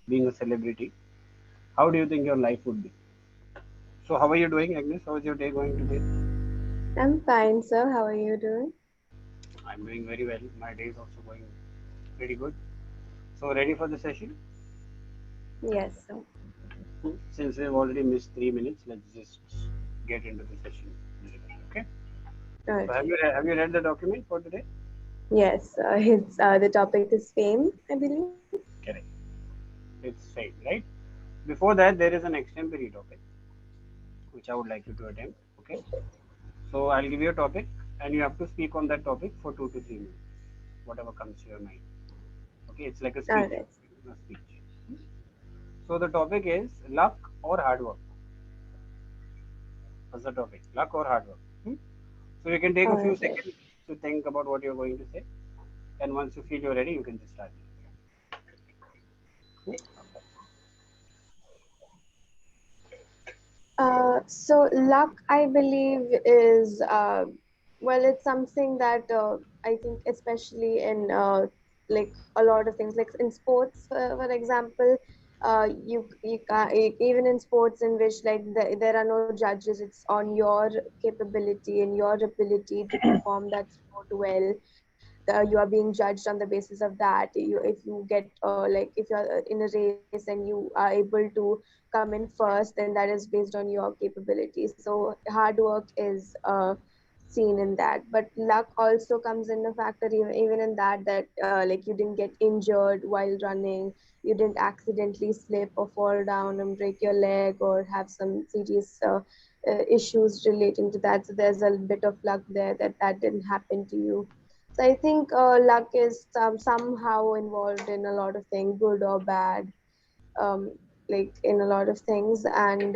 being a celebrity, how do you think your life would be? So, how are you doing, Agnes? How is your day going today? I'm fine, sir. How are you doing? I'm doing very well. My day is also going pretty good. So, ready for the session? Yes, sir. Since we've already missed 3 minutes, let's just get into the session. Okay. So, Okay. have you read the document for today? Yes, it's the topic is fame, I believe. Correct. It's same, right? Before that, there is an extemporary topic which I would like you to attempt. Okay. So, I'll give you a topic, and you have to speak on that topic for 2 to 3 minutes, whatever comes to your mind. Okay. It's like a All speech. right. A speech. So, the topic is luck or hard work. What's the topic? Luck or hard work? So, you can take All a few right. seconds to think about what you're going to say, and once you feel you're ready, you can just start. So luck, I believe, is well, it's something that I think, especially in like a lot of things, like in sports, for example, you can even in sports in which like there are no judges, it's on your capability and your ability to perform that sport well. You are being judged on the basis of that. If you get like if you're in a race and you are able to come in first, then that is based on your capabilities. So hard work is seen in that, but luck also comes in a factor, even in that like you didn't get injured while running, you didn't accidentally slip or fall down and break your leg or have some serious issues relating to that. So there's a bit of luck there that that didn't happen to you. So I think luck is somehow involved in a lot of things, good or bad, um, like in a lot of things. And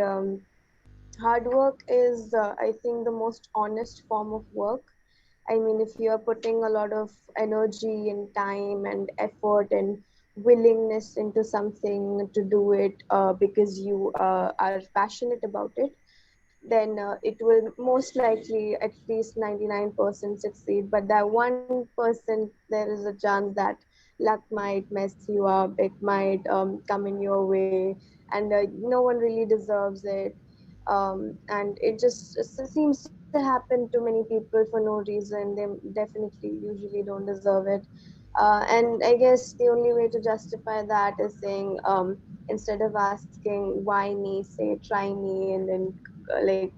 hard work is, I think, the most honest form of work. I mean, if you're putting a lot of energy and time and effort and willingness into something to do it because you are passionate about it, then it will most likely at least 99% succeed. But that 1%, there is a chance that luck might mess you up, it might come in your way, and no one really deserves it. And it seems to happen to many people for no reason. They definitely usually don't deserve it. And I guess the only way to justify that is saying, instead of asking why me, say try me, and then like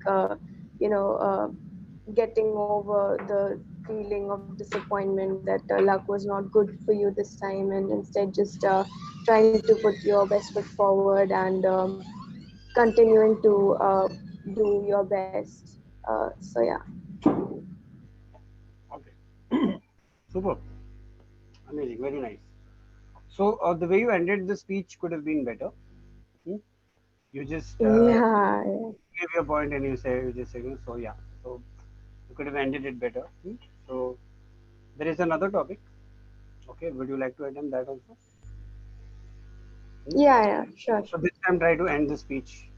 you know getting over the feeling of disappointment that luck was not good for you this time, and instead just trying to put your best foot forward and continuing to do your best. So yeah. Okay. Super. Amazing. Very nice. So, the way you ended the speech could have been better. Hmm? You just Yeah, yeah. gave your point and you just said, so yeah. So, you could have ended it better. So, there is another topic. Okay. Would you like to attempt that also? Hmm? Yeah, yeah, sure, So, sure. this time try to end the speech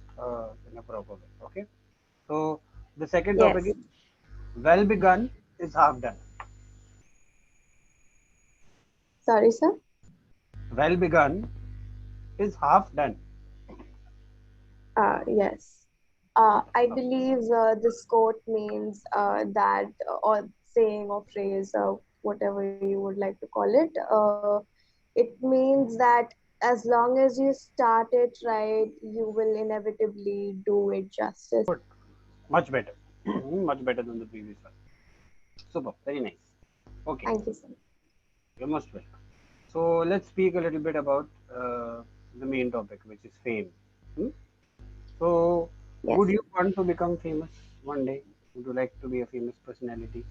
in a proper way. Okay. So, the second topic Yes. is well begun is half done. Sorry, sir. Well begun is half done. Yes. I believe this quote means that, or saying or phrase, whatever you would like to call it, it means that as long as you start it right, you will inevitably do it justice. Good. Much better. Much better than the previous one. Super. Very nice. Okay. Thank you, sir. You're most welcome. So let's speak a little bit about the main topic, which is fame. Hmm? So, would Yes. you want to become famous one day? Would you like to be a famous personality?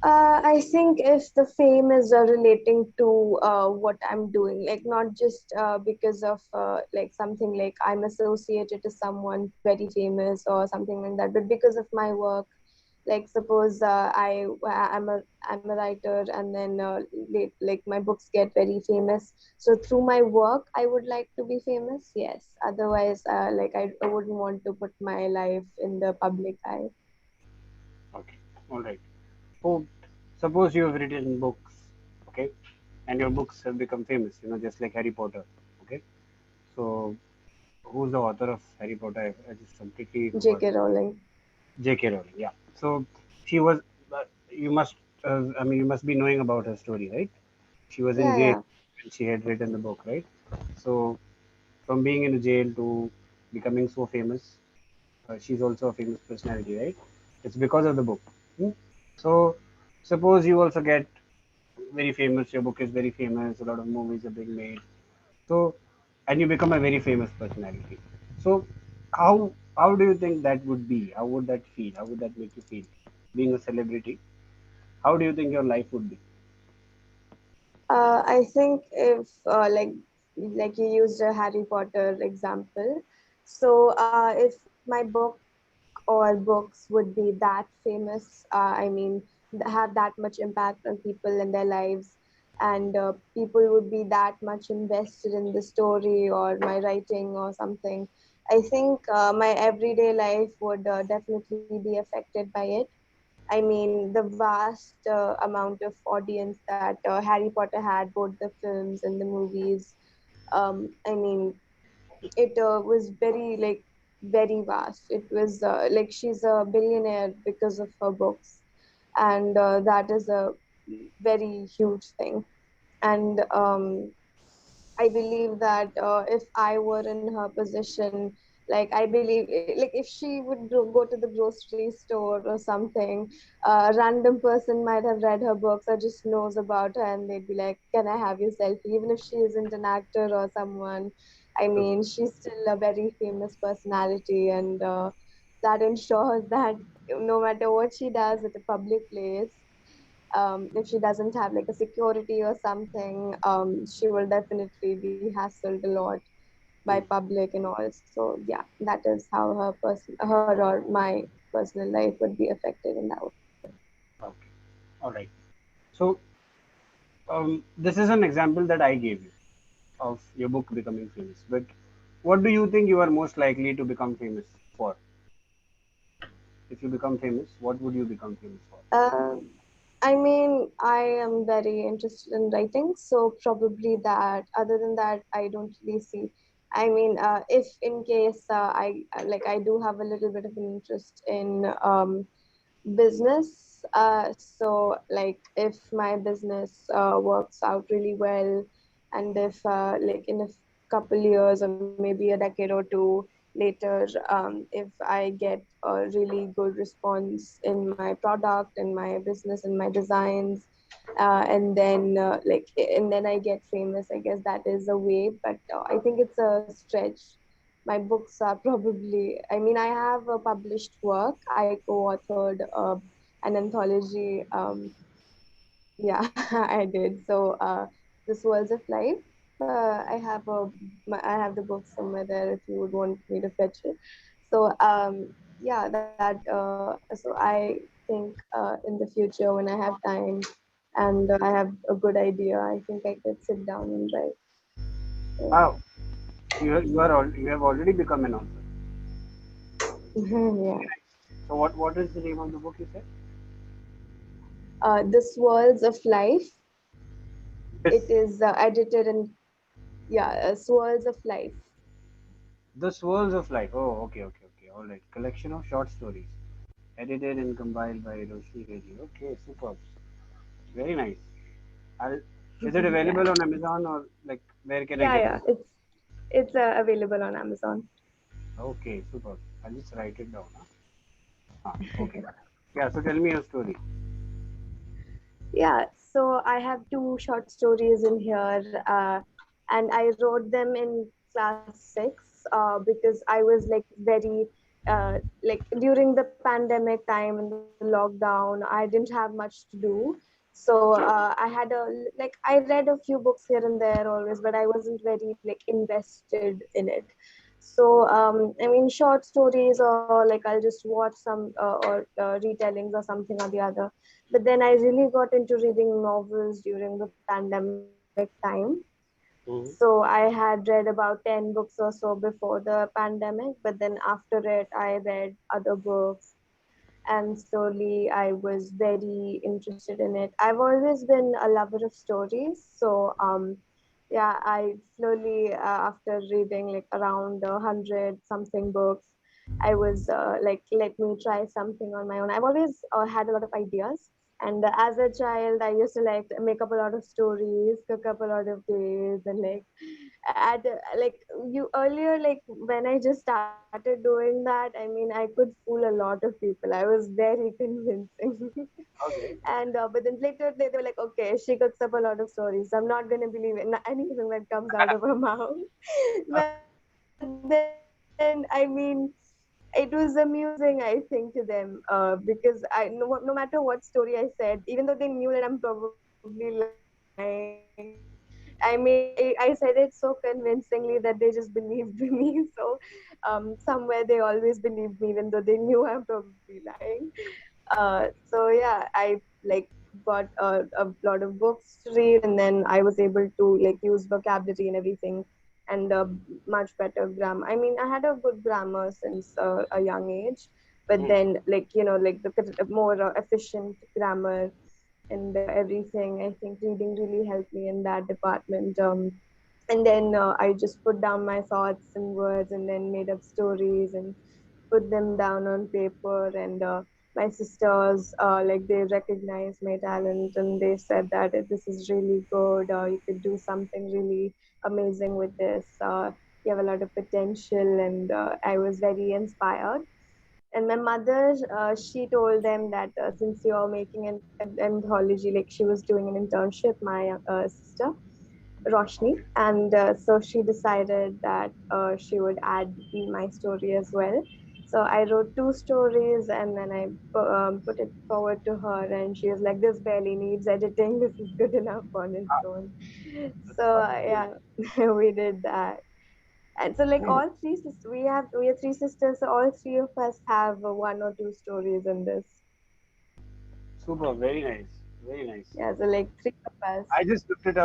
I think if the fame is relating to what I'm doing, like not just because of like something like I'm associated to someone very famous or something like that, but because of my work. Like suppose I'm a writer, and then like my books get very famous. So through my work, I would like to be famous. Yes. Otherwise, like I wouldn't want to put my life in the public eye. Okay, all right. So, suppose you have written books, okay, and your books have become famous, just like Harry Potter. Okay, so who's the author of Harry Potter? I just completely forgot. J.K. Rowling. J.K. Rowling. Yeah. So she was. You must. I mean, you must be knowing about her story, right? She was in Yeah, jail yeah. and she had written the book, right? So from being in jail to becoming so famous, she's also a famous personality, right? It's because of the book. Hmm? So suppose you also get very famous. Your book is very famous. A lot of movies are being made. So and you become a very famous personality. So how do you think that would be? How would that feel? How would that make you feel? Being a celebrity, how do you think your life would be? I think if like you used a Harry Potter example, so if my book or books would be that famous, I mean, have that much impact on people in their lives, and people would be that much invested in the story or my writing or something. I think my everyday life would definitely be affected by it. I mean, the vast amount of audience that Harry Potter had, both the films and the movies. I mean, it was very very vast. It was like she's a billionaire because of her books, and that is a very huge thing. And I believe that if I were in her position, like I believe, like if she would go to the grocery store or something, a random person might have read her books or just knows about her, and they'd be like, "Can I have your selfie?" Even if she isn't an actor or someone, I mean, she's still a very famous personality, and that ensures that no matter what she does at a public place, if she doesn't have like a security or something, she will definitely be hassled a lot by Hmm. public and all. So yeah, that is how her or my personal life would be affected in that way. Okay. All right. So this is an example that I gave you of your book becoming famous. But what do you think you are most likely to become famous for? If you become famous, what would you become famous for? Um, I mean, I am very interested in writing, so probably that. Other than that, I don't really see. I mean, if in case I do have a little bit of an interest in business. So, like, if my business works out really well, and if, like, in a couple years or maybe a decade or two later, if I get a really good response in my product, in my business, in my designs, and then and then I get famous, I guess that is a way. But I think it's a stretch. My books are probably, I mean, I have a published work. I co-authored an anthology. Yeah, I did. So this Worlds of Life. I have the book somewhere there if you would want me to fetch it. So yeah, so I think in the future when I have time and I have a good idea, I think I could sit down and write. So, Wow, you have already become an author. yeah. So what is the name of the book you said? This Worlds of Life. This It is edited in, yeah, Swirls of Life. The Swirls of Life. Oh, okay. All right. Collection of short stories, edited and compiled by Roshni Reddy. Okay, superb. Very nice. I'll, is it Yeah, available on Amazon or like where can I yeah, get yeah. it? It's available on Amazon. Okay, superb. I'll just write it down. Huh? Okay. Yeah. So tell me your story. Yeah, so I have two short stories in here, and I wrote them in class six because I was like very like during the pandemic time and the lockdown, I didn't have much to do. So I had I read a few books here and there always, but I wasn't very like invested in it. So I mean, short stories or like I'll just watch some or retellings or something or the other. But then I really got into reading novels during the pandemic time. So Hmm. I had read about 10 books or so before the pandemic, but then after it, I read other books. and slowly I was very interested in it. I've always been a lover of stories, so yeah, I slowly after reading like around 100 something books, I was like, let me try something on my own. I've always had a lot of ideas, and as a child, I used to like make up a lot of stories, cook up a lot of days, and like at like you earlier, like when I just started doing that, I mean, I could fool a lot of people. I was very convincing. Okay. And but then later they were like, okay, she cooks up a lot of stories, so I'm not going to believe in anything that comes out of her mouth. But then, I mean, it was amusing, I think, to them, because no matter what story I said, even though they knew that I'm probably lying, I mean, I said it so convincingly that they just believed me. So somewhere they always believed me, even though they knew I'm probably lying. So yeah, I like got a lot of books to read, and then I was able to like use vocabulary and everything, and much better grammar. I mean, I had a good grammar since a young age, but then like like the more efficient grammar and everything. I think reading really helped me in that department. And then I just put down my thoughts and words, and then made up stories and put them down on paper. And my sisters, like they recognized my talent, and they said that this is really good. You could do something really amazing with this. You have a lot of potential, and I was very inspired. And my mother, she told them that since you're making an anthology, like she was doing an internship, my sister Roshni, Okay. and so she decided that she would add my story as well. So I wrote two stories, and then I put it forward to her, and she was like, "This barely needs editing. This is good enough on its Ah, own." that's So wonderful. yeah, we did that. And so like all three sisters, we are three sisters, so all three of us have one or two stories in this. Super. Very nice. Very nice. Yeah, so like three of us. I just looked it up.